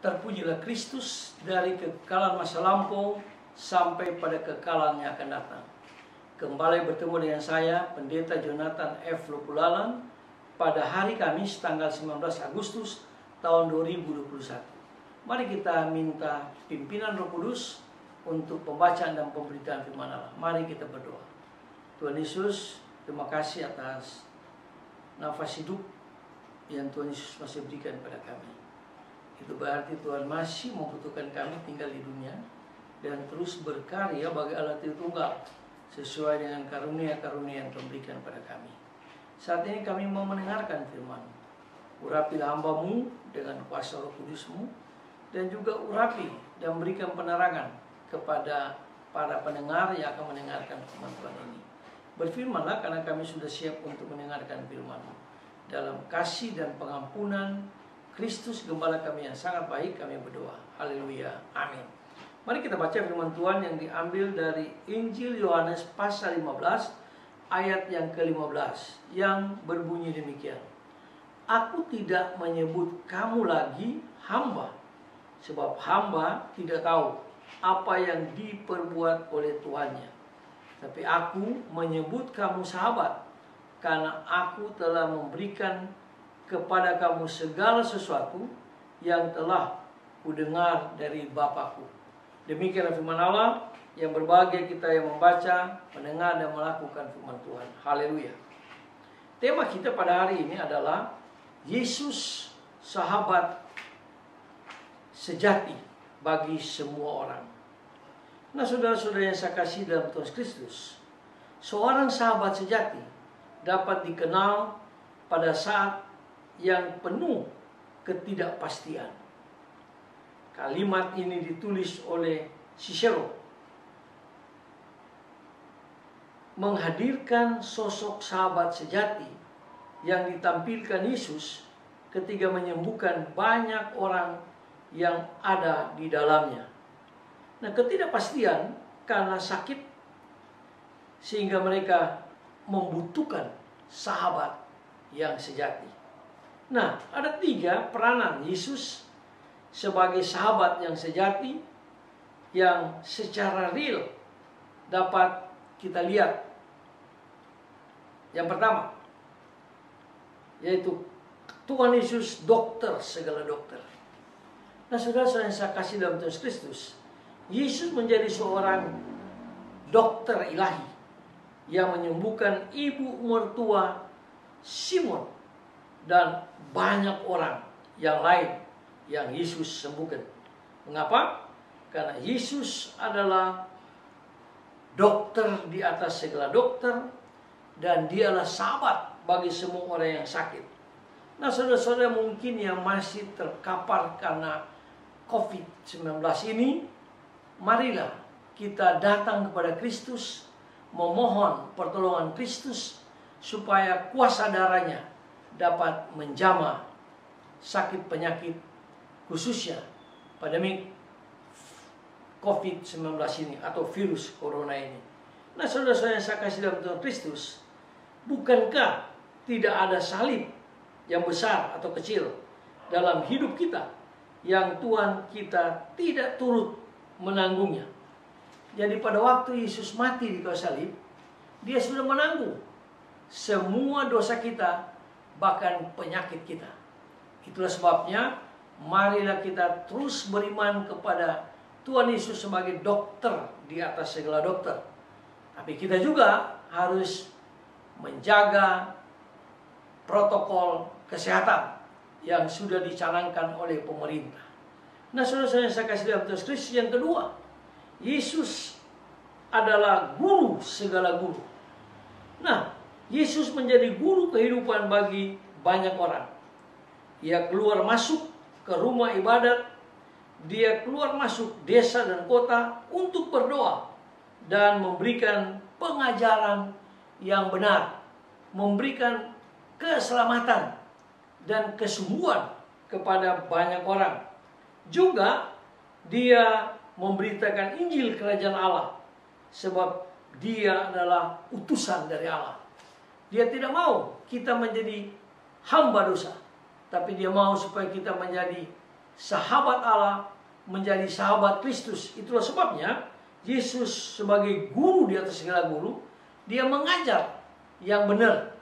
Terpujilah Kristus dari kekekalan masa lampau sampai pada kekekalan yang akan datang. Kembali bertemu dengan saya, Pendeta Jonathan F. Lupulalan, pada hari Kamis tanggal 19 Agustus tahun 2021. Mari kita minta pimpinan Roh Kudus untuk pembacaan dan pemberitaan firman Allah. Mari kita berdoa. Tuhan Yesus, terima kasih atas nafas hidup yang Tuhan Yesus masih berikan pada kami. Itu berarti Tuhan masih membutuhkan kami tinggal di dunia dan terus berkarya bagi Allah Tritunggal sesuai dengan karunia-karunia yang Tuhan berikan pada kami. Saat ini kami mau mendengarkan firman. Urapilah hamba-Mu dengan kuasa Roh Kudus-Mu, dan juga urapi dan berikan penerangan kepada para pendengar yang akan mendengarkan firman Tuhan ini. Berfirmanlah karena kami sudah siap untuk mendengarkan firman-Mu. Dalam kasih dan pengampunan Kristus Gembala kami yang sangat baik, kami berdoa. Haleluya. Amin. Mari kita baca firman Tuhan yang diambil dari Injil Yohanes pasal 15 ayat yang ke-15 yang berbunyi demikian. Aku tidak menyebut kamu lagi hamba, sebab hamba tidak tahu apa yang diperbuat oleh tuannya. Tapi aku menyebut kamu sahabat, karena aku telah memberikan kepada kamu segala sesuatu yang telah kudengar dari Bapakku. Demikianlah firman Allah yang berbahagia kita yang membaca, mendengar, dan melakukan firman Tuhan. Haleluya. Tema kita pada hari ini adalah Yesus sahabat sejati bagi semua orang. Nah, saudara-saudara yang saya kasih dalam Tuhan Kristus, seorang sahabat sejati dapat dikenal pada saat yang penuh ketidakpastian. Kalimat ini ditulis oleh Cicero, menghadirkan sosok sahabat sejati yang ditampilkan Yesus ketika menyembuhkan banyak orang yang ada di dalamnya. Nah, ketidakpastian karena sakit sehingga mereka membutuhkan sahabat yang sejati. Nah, ada 3 peranan Yesus sebagai sahabat yang sejati yang secara real dapat kita lihat. Yang pertama, yaitu Tuhan Yesus dokter segala dokter. Nah, saudara-saudara yang saya kasih dalam Tuhan Kristus, Yesus menjadi seorang dokter ilahi yang menyembuhkan ibu mertua Simon dan banyak orang yang lain yang Yesus sembuhkan. Mengapa? Karena Yesus adalah dokter di atas segala dokter, dan dialah sahabat bagi semua orang yang sakit. Nah, saudara-saudara mungkin yang masih terkapar karena COVID-19 ini, marilah kita datang kepada Kristus, memohon pertolongan Kristus supaya kuasa darahnya dapat menjamah sakit penyakit, khususnya pandemi COVID-19 ini atau virus corona ini. Nah, saudara-saudara yang saya kasih dalam Tuhan Kristus, bukankah tidak ada salib yang besar atau kecil dalam hidup kita yang Tuhan kita tidak turut menanggungnya? Jadi pada waktu Yesus mati di kayu salib, Dia sudah menanggung semua dosa kita, bahkan penyakit kita. Itulah sebabnya marilah kita terus beriman kepada Tuhan Yesus sebagai dokter di atas segala dokter. Tapi kita juga harus menjaga protokol kesehatan yang sudah dicanangkan oleh pemerintah. Nah, saudara-saudara yang saya kasih dalam Tuhan Kristus, yang kedua, Yesus adalah guru segala guru. Nah, Yesus menjadi guru kehidupan bagi banyak orang. Ia keluar masuk ke rumah ibadat, Dia keluar masuk desa dan kota untuk berdoa dan memberikan pengajaran yang benar, memberikan keselamatan dan kesembuhan kepada banyak orang. Juga Dia memberitakan Injil Kerajaan Allah, sebab Dia adalah utusan dari Allah. Dia tidak mau kita menjadi hamba dosa, tapi Dia mau supaya kita menjadi sahabat Allah menjadi sahabat Kristus. Itulah sebabnya Yesus sebagai guru di atas segala guru, dia mengajar yang benar.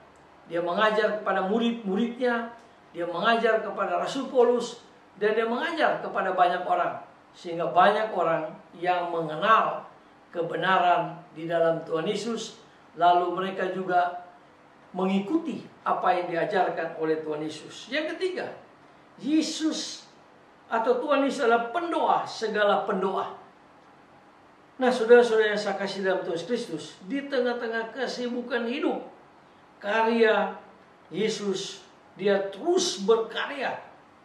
Dia mengajar kepada murid-muridnya, dia mengajar kepada Rasul Paulus, dan dia mengajar kepada banyak orang. Sehingga banyak orang yang mengenal kebenaran di dalam Tuhan Yesus, lalu mereka juga mengikuti apa yang diajarkan oleh Tuhan Yesus. Yang ketiga, Yesus atau Tuhan Yesus adalah pendoa segala pendoa. Nah, saudara-saudara yang saya kasih dalam Tuhan Kristus, di tengah-tengah kesibukan hidup, karya Yesus, dia terus berkarya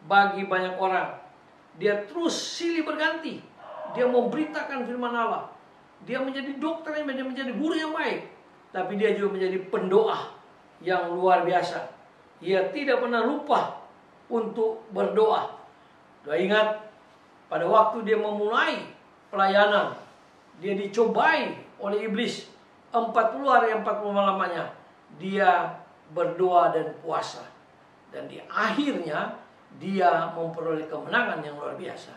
bagi banyak orang. Dia terus silih berganti. Dia memberitakan firman Allah. Dia menjadi dokter, dia menjadi guru yang baik. Tapi dia juga menjadi pendoa yang luar biasa. Ia tidak pernah lupa untuk berdoa. Doa ingat, pada waktu dia memulai pelayanan, dia dicobai oleh iblis 40 hari 40 malamnya. Dia berdoa dan puasa. Dan di akhirnya dia memperoleh kemenangan yang luar biasa.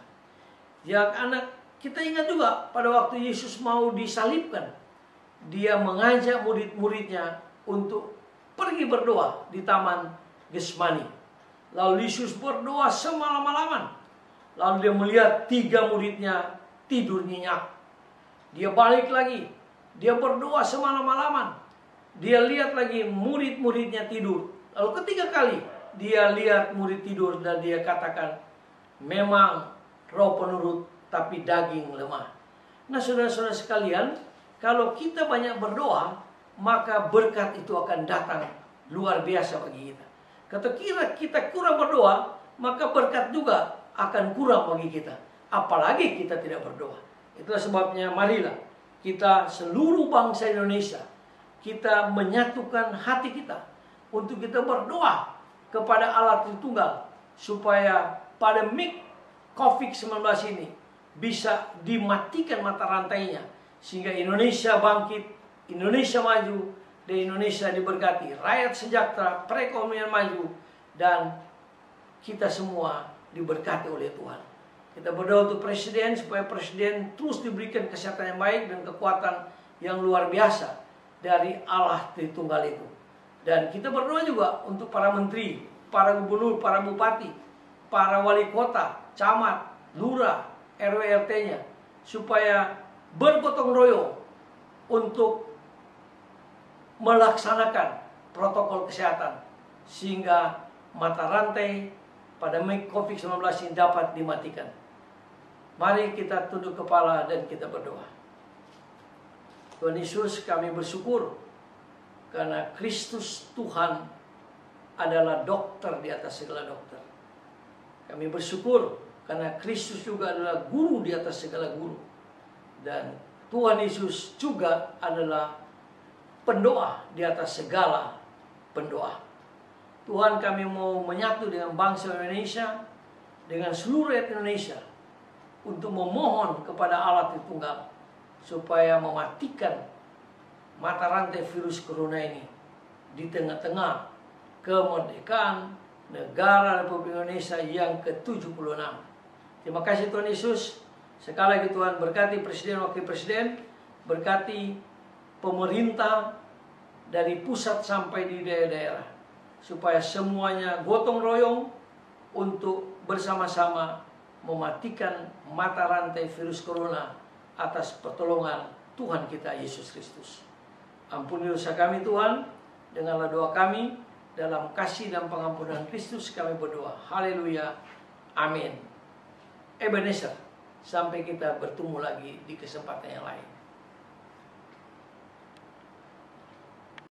Ya, anak kita ingat juga pada waktu Yesus mau disalibkan, dia mengajak murid-muridnya untuk pergi berdoa di Taman Getsemani. Lalu Yesus berdoa semalam-malaman. Lalu dia melihat 3 muridnya tidur nyenyak. Dia balik lagi. Dia berdoa semalam-malaman. Dia lihat lagi murid-muridnya tidur. Lalu ketiga kali dia lihat murid tidur dan dia katakan, memang roh penurut tapi daging lemah. Nah, saudara-saudara sekalian, kalau kita banyak berdoa, maka berkat itu akan datang luar biasa bagi kita. Ketika kita kurang berdoa, maka berkat juga akan kurang bagi kita. Apalagi kita tidak berdoa. Itulah sebabnya marilah kita seluruh bangsa Indonesia, kita menyatukan hati kita untuk kita berdoa kepada Allah Tritunggal, supaya pandemi COVID-19 ini bisa dimatikan mata rantainya, sehingga Indonesia bangkit, Indonesia maju, dan Indonesia diberkati, rakyat sejahtera, perekonomian maju, dan kita semua diberkati oleh Tuhan. Kita berdoa untuk presiden, supaya presiden terus diberikan kesehatan yang baik dan kekuatan yang luar biasa dari Allah Tritunggal itu. Dan kita berdoa juga untuk para menteri, para gubernur, para bupati, para wali kota, camat, lurah, RW-RT-nya, supaya bergotong royong untuk melaksanakan protokol kesehatan, sehingga mata rantai pandemi COVID-19 ini dapat dimatikan. Mari kita tunduk kepala dan kita berdoa. Tuhan Yesus, kami bersyukur karena Kristus Tuhan adalah dokter di atas segala dokter. Kami bersyukur karena Kristus juga adalah guru di atas segala guru. Dan Tuhan Yesus juga adalah pendoa di atas segala pendoa. Tuhan, kami mau menyatu dengan bangsa Indonesia, dengan seluruh rakyat Indonesia, untuk memohon kepada Allah Tritunggal supaya mematikan mata rantai virus corona ini di tengah-tengah kemerdekaan negara Republik Indonesia yang ke-76. Terima kasih Tuhan Yesus. Sekali lagi Tuhan berkati presiden, wakil presiden, berkati pemerintah dari pusat sampai di daerah-daerah, supaya semuanya gotong royong untuk bersama-sama mematikan mata rantai virus corona atas pertolongan Tuhan kita Yesus Kristus. Ampuni dosa kami Tuhan, dengarlah doa kami, dalam kasih dan pengampunan Kristus kami berdoa. Haleluya. Amin. Ebenezer, sampai kita bertemu lagi di kesempatan yang lain.